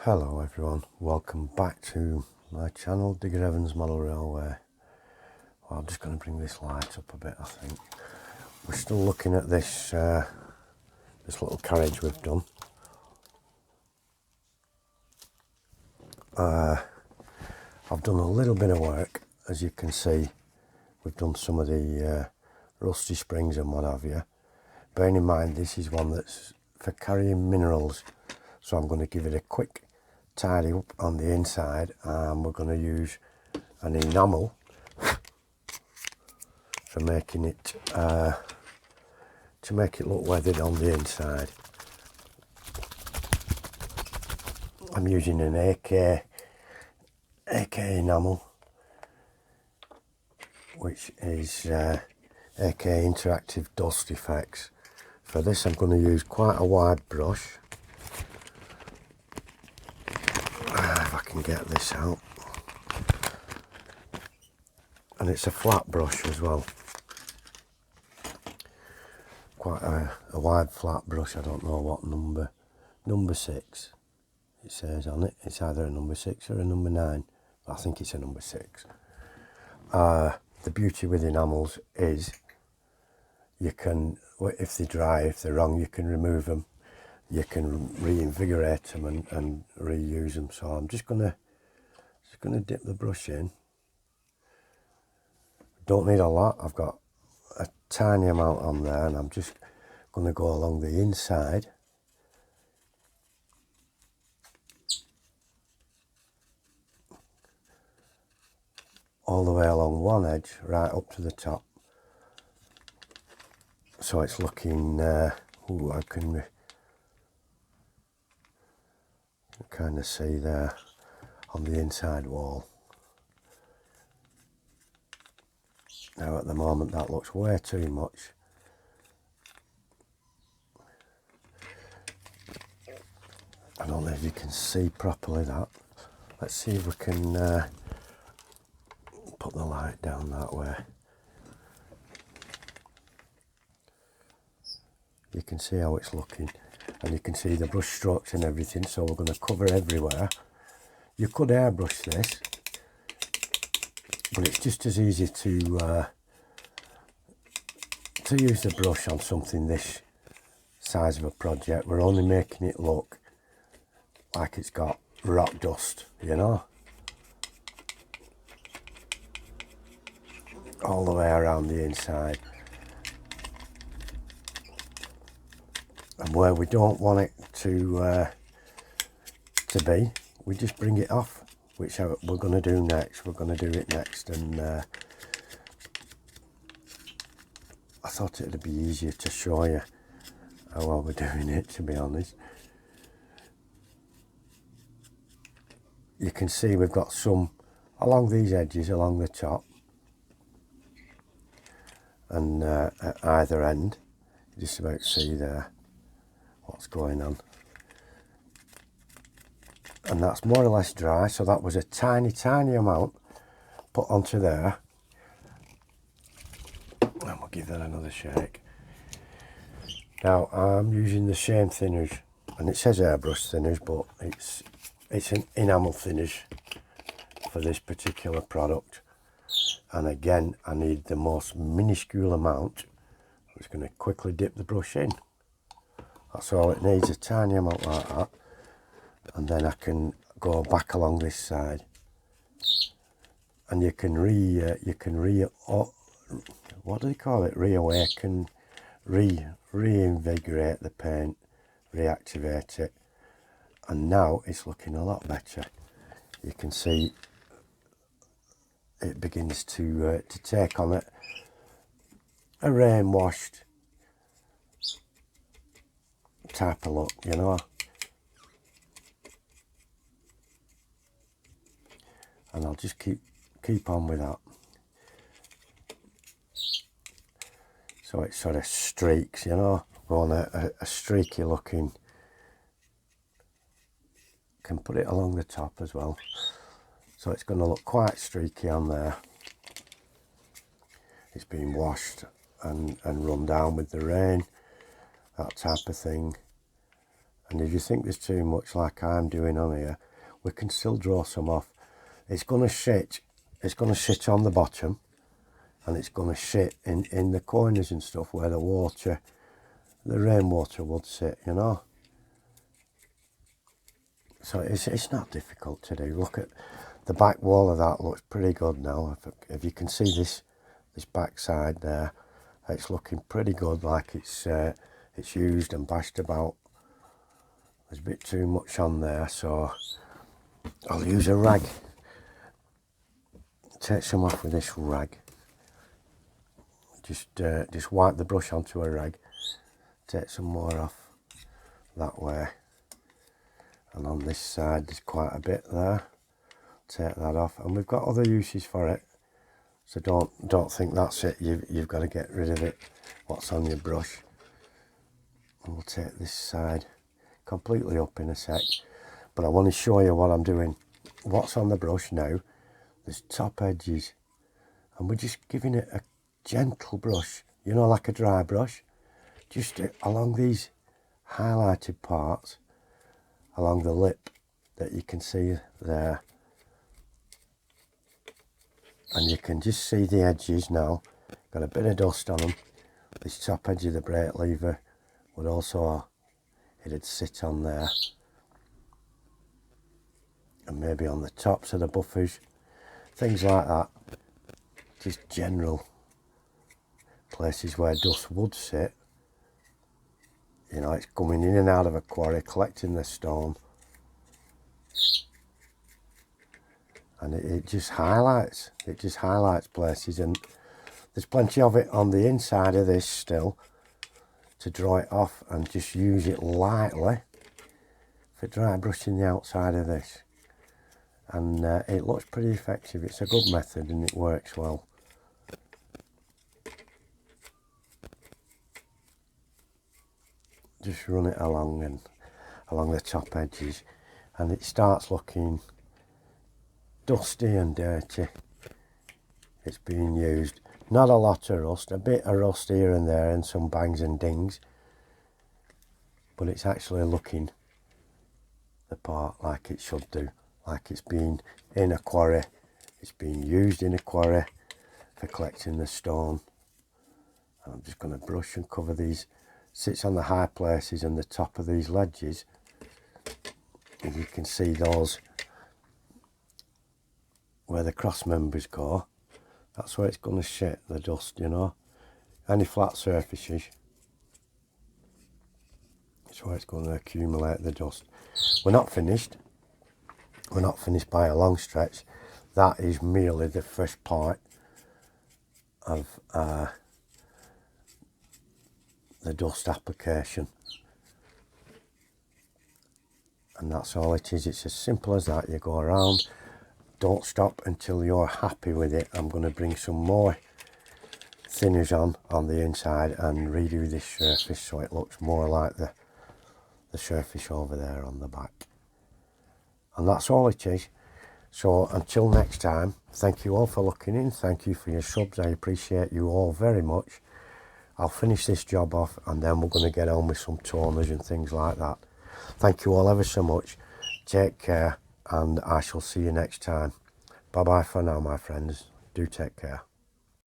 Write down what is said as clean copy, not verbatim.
Hello everyone, welcome back to my channel, Digger Evans Model Railway. Well, I'm just going to bring this light up a bit. I think we're still looking at this this little carriage we've done. I've done a little bit of work, as you can see. We've done some of the rusty springs and what have you. Bearing in mind this is one that's for carrying minerals, so I'm going to give it a quick tidy up on the inside, and we're going to use an enamel for making it to make it look weathered on the inside. I'm using an AK enamel, which is AK Interactive Dust Effects. For this I'm going to use quite a wide brush. If I can get this out. And it's a flat brush as well. Quite a wide flat brush. I don't know what number 6 it says on it. It's either a number 6 or a number 9. I think it's a number 6. The beauty with enamels is you can, if they're dry, if they're wrong, you can remove them. You can reinvigorate them and reuse them. So I'm just gonna dip the brush in. Don't need a lot. I've got a tiny amount on there, and I'm just gonna go along the inside. All the way along one edge, right up to the top. So it's looking, I can kind of see there on the inside wall. Now at the moment that looks way too much. I don't know if you can see properly that. Let's see if we can put the light down that way. You can see how it's looking, and you can see the brush strokes and everything, so we're going to cover everywhere. You could airbrush this, but it's just as easy to use the brush on something this size of a project. We're only making it look like it's got rock dust, you know, all the way around the inside. And where we don't want it to be, we just bring it off, which we're going to do next. We're going to do it next, and I thought it'd be easier to show you how well we're doing it, to be honest. You can see we've got some along these edges, along the top, and at either end. You just about see there what's going on. And that's more or less dry, so that was a tiny amount put onto there. And we'll give that another shake. Now I'm using the same thinners, and it says airbrush thinners, but it's an enamel thinners for this particular product. And again, I need the most minuscule amount. I'm just going to quickly dip the brush in. That's all it needs, a tiny amount like that. And then I can go back along this side, and you can what do they call it? Reawaken, reinvigorate the paint, reactivate it, and now it's looking a lot better. You can see it begins to take on a rain washed type of look, you know. And I'll just keep on with that. So it sort of streaks, you know, on a streaky looking. Can put it along the top as well. So it's going to look quite streaky on there. It's been washed and run down with the rain, that type of thing. And if you think there's too much like I'm doing on here, we can still draw some off. It's going to sit on the bottom, and it's going to sit in the corners and stuff where the rainwater would sit, you know. So it's not difficult to do. Look at the back wall of that, looks pretty good now. If you can see this back side there, it's looking pretty good, like it's used and bashed about. There's a bit too much on there, so I'll use a rag. Take some off with this rag. Just wipe the brush onto a rag. Take some more off that way. And on this side there's quite a bit there. Take that off, and we've got other uses for it. So don't think that's it. You've got to get rid of it. What's on your brush? And we'll take this side completely up in a sec. But I want to show you what I'm doing. What's on the brush now? There's top edges, and we're just giving it a gentle brush, you know, like a dry brush, just along these highlighted parts, along the lip that you can see there. And you can just see the edges now, got a bit of dust on them. This top edge of the brake lever would also, it'd sit on there. And maybe on the tops of the buffers, things like that. Just general places where dust would sit. You know, it's coming in and out of a quarry, collecting the stone. And it just highlights places, and there's plenty of it on the inside of this still to draw it off, and just use it lightly for dry brushing the outside of this. And it looks pretty effective. It's a good method and it works well. Just run it along the top edges, and it starts looking dusty and dirty. It's being used. Not a lot of rust, a bit of rust here and there and some bangs and dings, but it's actually looking the part like it should do, like it's been in a quarry, it's being used in a quarry for collecting the stone. And I'm just going to brush and cover these. Sits on the high places and the top of these ledges, and you can see those where the cross members go. That's where it's going to sit, the dust, you know. Any flat surfaces, that's where it's going to accumulate the dust. We're not finished. We're not finished by a long stretch. That is merely the first part of the dust application. And that's all it is. It's as simple as that. You go around. Don't stop until you're happy with it. I'm going to bring some more thinners on the inside and redo this surface so it looks more like the surface over there on the back. And that's all it is. So until next time, thank you all for looking in. Thank you for your subs. I appreciate you all very much. I'll finish this job off, and then we're going to get on with some toners and things like that. Thank you all ever so much. Take care, and I shall see you next time. Bye bye for now, my friends. Do take care.